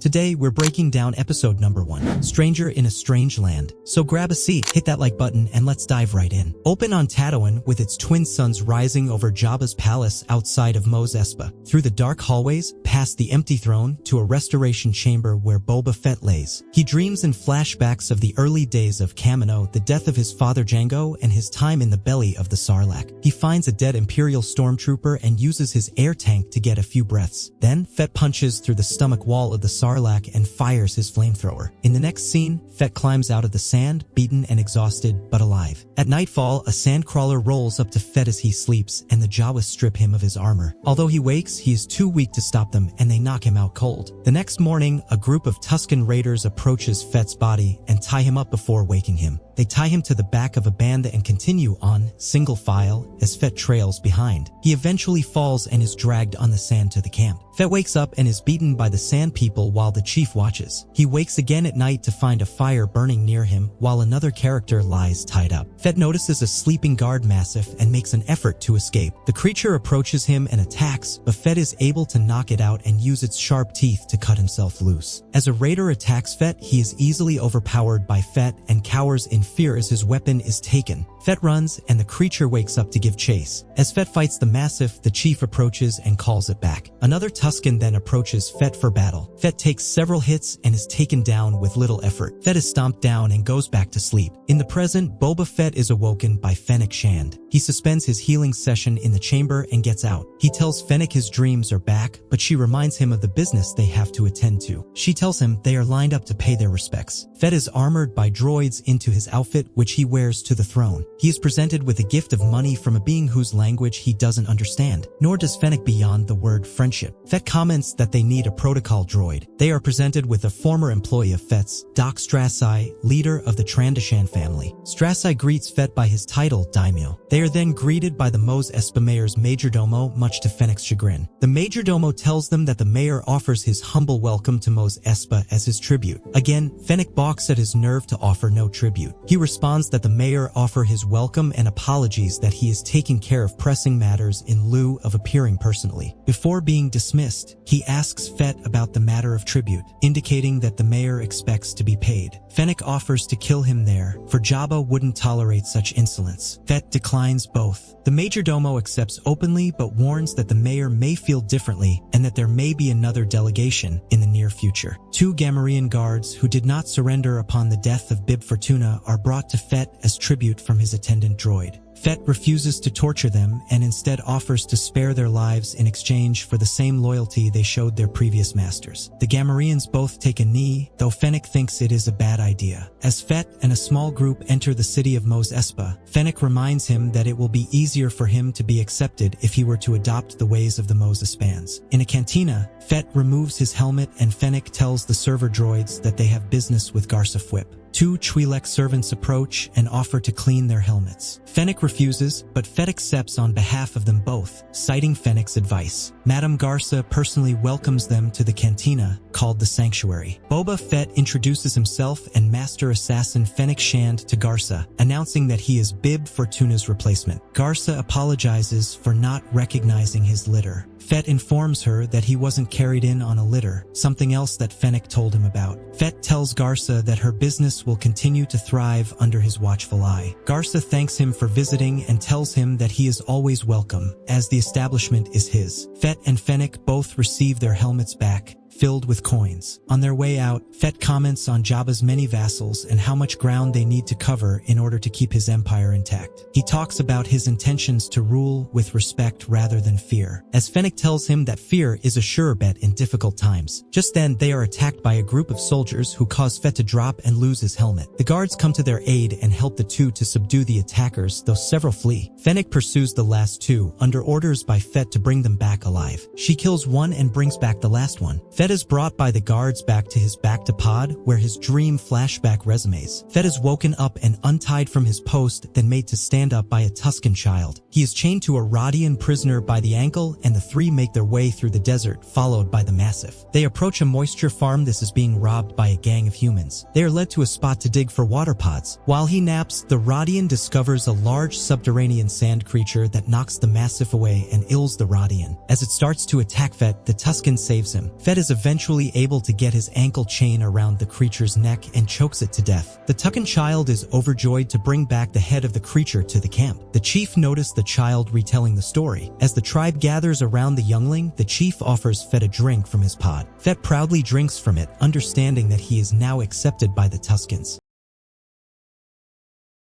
Today, we're breaking down episode number 1, Stranger in a Strange Land. So grab a seat, hit that like button, and let's dive right in. Open on Tatooine with its twin suns rising over Jabba's palace outside of Mos Espa. Through the dark hallways, past the empty throne, to a restoration chamber where Boba Fett lays. He dreams in flashbacks of the early days of Kamino, the death of his father Jango, and his time in the belly of the Sarlacc. He finds a dead Imperial stormtrooper and uses his air tank to get a few breaths. Then, Fett punches through the stomach wall of the Sarlacc and fires his flamethrower. In the next scene, Fett climbs out of the sand, beaten and exhausted, but alive. At nightfall, a sandcrawler rolls up to Fett as he sleeps, and the Jawas strip him of his armor. Although he wakes, he is too weak to stop them, and they knock him out cold. The next morning, a group of Tusken Raiders approaches Fett's body and tie him up before waking him. They tie him to the back of a banda and continue on, single file, as Fett trails behind. He eventually falls and is dragged on the sand to the camp. Fett wakes up and is beaten by the sand people while the chief watches. He wakes again at night to find a fire burning near him while another character lies tied up. Fett notices a sleeping guard massif and makes an effort to escape. The creature approaches him and attacks, but Fett is able to knock it out and use its sharp teeth to cut himself loose. As a raider attacks Fett, he is easily overpowered by Fett and cowers in fear as his weapon is taken. Fett runs and the creature wakes up to give chase. As Fett fights the massif, the chief approaches and calls it back. Another Tusken then approaches Fett for battle. Fett takes several hits and is taken down with little effort. Fett is stomped down and goes back to sleep. In the present, Boba Fett is awoken by Fennec Shand. He suspends his healing session in the chamber and gets out. He tells Fennec his dreams are back, but she reminds him of the business they have to attend to. She tells him they are lined up to pay their respects. Fett is armored by droids into his outfit, which he wears to the throne. He is presented with a gift of money from a being whose language he doesn't understand, nor does Fennec beyond the word friendship. Fett comments that they need a protocol droid. They are presented with a former employee of Fett's, Doc Strassi, leader of the Trandoshan family. Strassi greets Fett by his title, Daimyo. They are then greeted by the Mos Espa mayor's majordomo, much to Fennec's chagrin. The majordomo tells them that the mayor offers his humble welcome to Mos Espa as his tribute. Again, Fennec balks at his nerve to offer no tribute. He responds that the mayor offer his welcome and apologies that he is taking care of pressing matters in lieu of appearing personally. Before being dismissed, he asks Fett about the matter of tribute, indicating that the mayor expects to be paid. Fennec offers to kill him there, for Jabba wouldn't tolerate such insolence. Fett declines both. The majordomo accepts openly but warns that the mayor may feel differently and that there may be another delegation in the near future. 2 Gamorrean guards who did not surrender upon the death of Bib Fortuna are brought to Fett as tribute from his attendant droid. Fett refuses to torture them and instead offers to spare their lives in exchange for the same loyalty they showed their previous masters. The Gamorreans both take a knee, though Fennec thinks it is a bad idea. As Fett and a small group enter the city of Mos Espa, Fennec reminds him that it will be easier for him to be accepted if he were to adopt the ways of the Mos Espans. In a cantina, Fett removes his helmet and Fennec tells the server droids that they have business with Garsa Fwip. 2 Twi'lek servants approach and offer to clean their helmets. Fennec refuses, but Fett accepts on behalf of them both, citing Fennec's advice. Madame Garsa personally welcomes them to the cantina, called the Sanctuary. Boba Fett introduces himself and Master Assassin Fennec Shand to Garsa, announcing that he is Bib Fortuna's replacement. Garsa apologizes for not recognizing his litter. Fett informs her that he wasn't carried in on a litter, something else that Fennec told him about. Fett tells Garsa that her business will continue to thrive under his watchful eye. Garsa thanks him for visiting and tells him that he is always welcome, as the establishment is his. Fett and Fennec both receive their helmets back, filled with coins. On their way out, Fett comments on Jabba's many vassals and how much ground they need to cover in order to keep his empire intact. He talks about his intentions to rule with respect rather than fear, as Fennec tells him that fear is a sure bet in difficult times. Just then, they are attacked by a group of soldiers who cause Fett to drop and lose his helmet. The guards come to their aid and help the 2 to subdue the attackers, though several flee. Fennec pursues the last 2, under orders by Fett to bring them back alive. She kills one and brings back the last one. Fett is brought by the guards back to his back-to-pod, where his dream flashback resumes. Fett is woken up and untied from his post, then made to stand up by a Tusken child. He is chained to a Rodian prisoner by the ankle, and the 3 make their way through the desert, followed by the Massif. They approach a moisture farm. This is being robbed by a gang of humans. They are led to a spot to dig for water pods. While he naps, the Rodian discovers a large subterranean sand creature that knocks the Massif away and ills the Rodian. As it starts to attack Fett, the Tusken saves him. Fett is is eventually able to get his ankle chain around the creature's neck and chokes it to death. The Tucken child is overjoyed to bring back the head of the creature to the camp. The chief noticed the child retelling the story. As the tribe gathers around the youngling, the chief offers Fet a drink from his pod. Fet proudly drinks from it, understanding that he is now accepted by the Tuskens.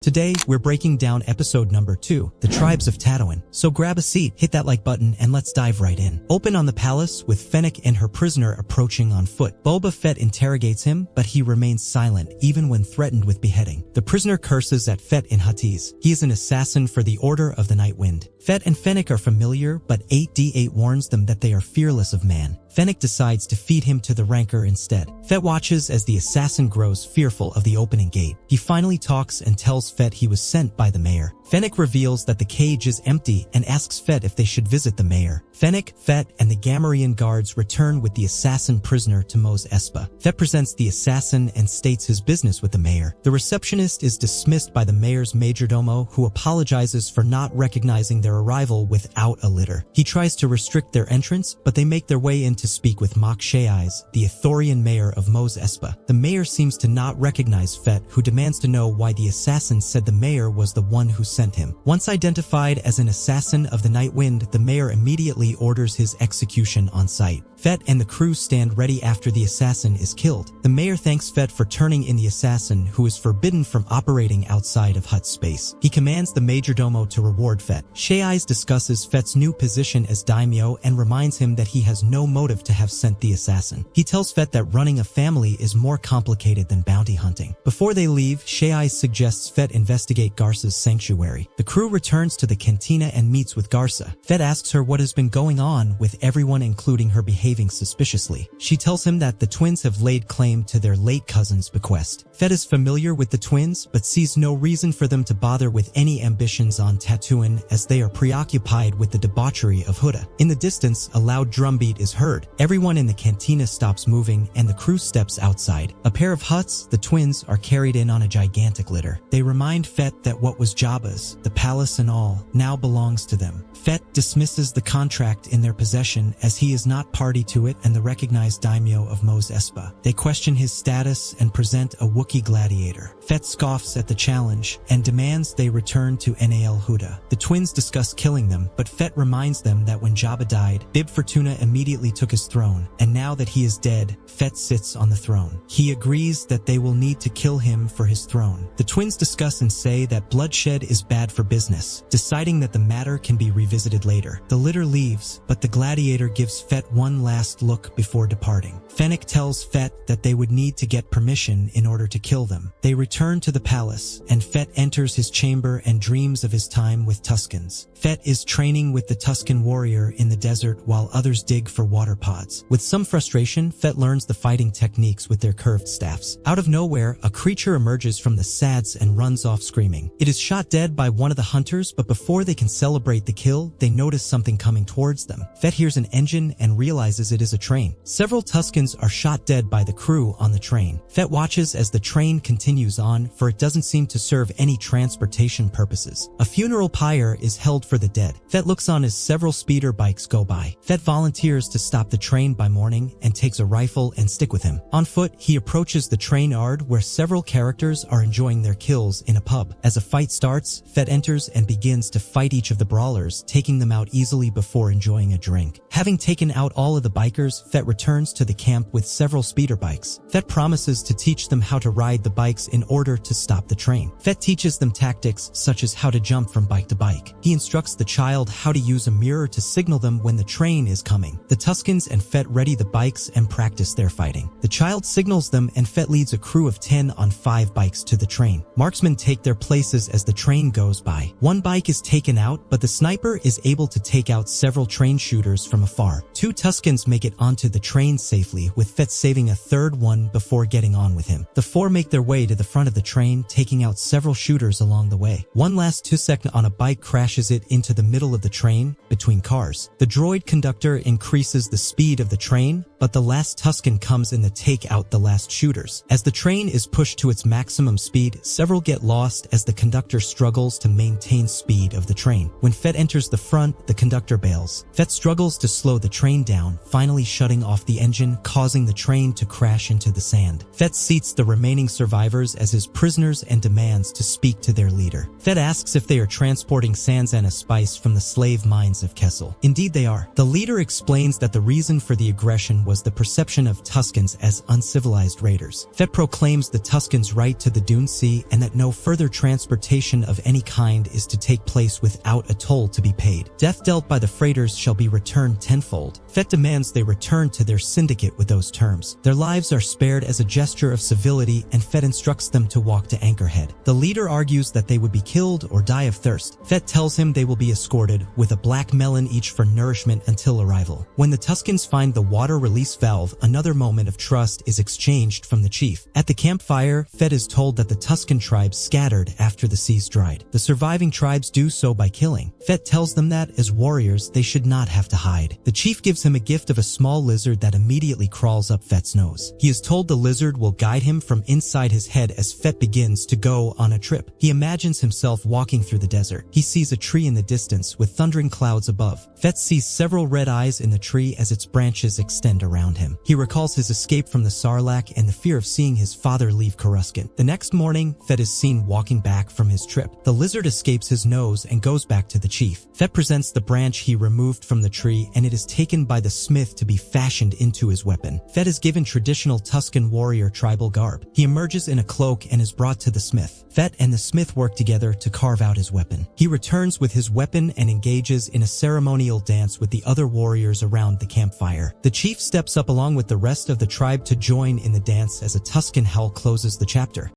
Today, we're breaking down episode number 2, The Tribes of Tatooine. So grab a seat, hit that like button, and let's dive right in. Open on the palace with Fennec and her prisoner approaching on foot. Boba Fett interrogates him, but he remains silent even when threatened with beheading. The prisoner curses at Fett in Huttese. He is an assassin for the Order of the Night Wind. Fett and Fennec are familiar, but 8D8 warns them that they are fearless of man. Fennec decides to feed him to the rancor instead. Fett watches as the assassin grows fearful of the opening gate. He finally talks and tells Fett he was sent by the mayor. Fennec reveals that the cage is empty and asks Fett if they should visit the mayor. Fennec, Fett, and the Gamorrean guards return with the assassin prisoner to Mos Espa. Fett presents the assassin and states his business with the mayor. The receptionist is dismissed by the mayor's majordomo, who apologizes for not recognizing their arrival without a litter. He tries to restrict their entrance, but they make their way in to speak with Mok Shaiz, the Ithorian mayor of Mos Espa. The mayor seems to not recognize Fett, who demands to know why the assassin said the mayor was the one who sent him. Once identified as an assassin of the Night Wind, the mayor immediately orders his execution on sight. Fett and the crew stand ready after the assassin is killed. The mayor thanks Fett for turning in the assassin, who is forbidden from operating outside of Hutt space. He commands the majordomo to reward Fett. Shaiz discusses Fett's new position as daimyo and reminds him that he has no motive to have sent the assassin. He tells Fett that running a family is more complicated than bounty hunting. Before they leave, Shaiz suggests Fett investigate Garsa's sanctuary. The crew returns to the cantina and meets with Garsa. Fett asks her what has been going on with everyone, including her behaving suspiciously. She tells him that the twins have laid claim to their late cousin's bequest. Fett is familiar with the twins, but sees no reason for them to bother with any ambitions on Tatooine, as they are preoccupied with the debauchery of Huda. In the distance, a loud drumbeat is heard. Everyone in the cantina stops moving, and the crew steps outside. A pair of Hutts, the twins, are carried in on a gigantic litter. They remind Fett that what was Jabba's, the palace and all, now belongs to them. Fett dismisses the contract in their possession, as he is not party to it and the recognized daimyo of Mos Espa. They question his status and present a Wookiee gladiator. Fett scoffs at the challenge and demands they return to Nal Huda. The twins discuss killing them, but Fett reminds them that when Jabba died, Bib Fortuna immediately took his throne, and now that he is dead, Fett sits on the throne. He agrees that they will need to kill him for his throne. The twins discuss and say that bloodshed is bad for business, deciding that the matter can be revisited later. The litter leaves, but the gladiator gives Fett one last look before departing. Fennec tells Fett that they would need to get permission in order to kill them. They return to the palace, and Fett enters his chamber and dreams of his time with Tuskens. Fett is training with the Tusken warrior in the desert while others dig for water pods. With some frustration, Fett learns the fighting techniques with their curved staffs. Out of nowhere, a creature emerges from the sads and runs off screaming. It is shot dead by one of the hunters, but before they can celebrate the kill, they notice something coming towards them. Fett hears an engine and realizes it is a train. Several Tuskens are shot dead by the crew on the train. Fett watches as the train continues on, for it doesn't seem to serve any transportation purposes. A funeral pyre is held for the dead. Fett looks on as several speeder bikes go by. Fett volunteers to stop the train by morning and takes a rifle and stick with him. On foot, he approaches the train yard where several characters are enjoying their kills in a pub. As a fight starts, Fett enters and begins to fight each of the brawlers, taking them out easily before enjoying a drink. Having taken out all of the bikers, Fett returns to the camp with several speeder bikes. Fett promises to teach them how to ride the bikes in order to stop the train. Fett teaches them tactics such as how to jump from bike to bike. He instructs the child how to use a mirror to signal them when the train is coming. The Tuskens and Fett ready the bikes and practice their fighting. The child signals them, and Fett leads a crew of 10 on 5 bikes to the train. Marksmen take their places as the train goes by. One bike is taken out, but the sniper is able to take out several train shooters from afar. 2 Tuskens make it onto the train safely, with Fett saving a third one before getting on with him. The 4 make their way to the front of the train, taking out several shooters along the way. One last Tusken on a bike crashes it into the middle of the train, between cars. The droid conductor increases the speed of the train, but but the last Tusken comes in to take out the last shooters. As the train is pushed to its maximum speed, several get lost as the conductor struggles to maintain speed of the train. When Fett enters the front, the conductor bails. Fett struggles to slow the train down, finally shutting off the engine, causing the train to crash into the sand. Fett seats the remaining survivors as his prisoners and demands to speak to their leader. Fett asks if they are transporting sands and a spice from the slave mines of Kessel. Indeed they are. The leader explains that the reason for the aggression was the perception of Tuskens as uncivilized raiders. Fett proclaims the Tuskens' right to the Dune Sea and that no further transportation of any kind is to take place without a toll to be paid. Death dealt by the freighters shall be returned tenfold. Fett demands they return to their syndicate with those terms. Their lives are spared as a gesture of civility, and Fett instructs them to walk to Anchorhead. The leader argues that they would be killed or die of thirst. Fett tells him they will be escorted, with a black melon each for nourishment until arrival. When the Tuskens find the water release valve, another moment of trust is exchanged from the chief. At the campfire, Fett is told that the Tusken tribes scattered after the seas dried. The surviving tribes do so by killing. Fett tells them that, as warriors, they should not have to hide. The chief gives him a gift of a small lizard that immediately crawls up Fett's nose. He is told the lizard will guide him from inside his head as Fett begins to go on a trip. He imagines himself walking through the desert. He sees a tree in the distance with thundering clouds above. Fett sees several red eyes in the tree as its branches extend around him. He recalls his escape from the Sarlacc and the fear of seeing his father leave Coruscant. The next morning, Fett is seen walking back from his trip. The lizard escapes his nose and goes back to the chief. Fett presents the branch he removed from the tree, and it is taken by the smith to be fashioned into his weapon. Fett is given traditional Tusken warrior tribal garb. He emerges in a cloak and is brought to the smith. Fett and the smith work together to carve out his weapon. He returns with his weapon and engages in a ceremonial dance with the other warriors around the campfire. The chief steps up along with the rest of the tribe to join in the dance as a Tusken howl closes the chapter.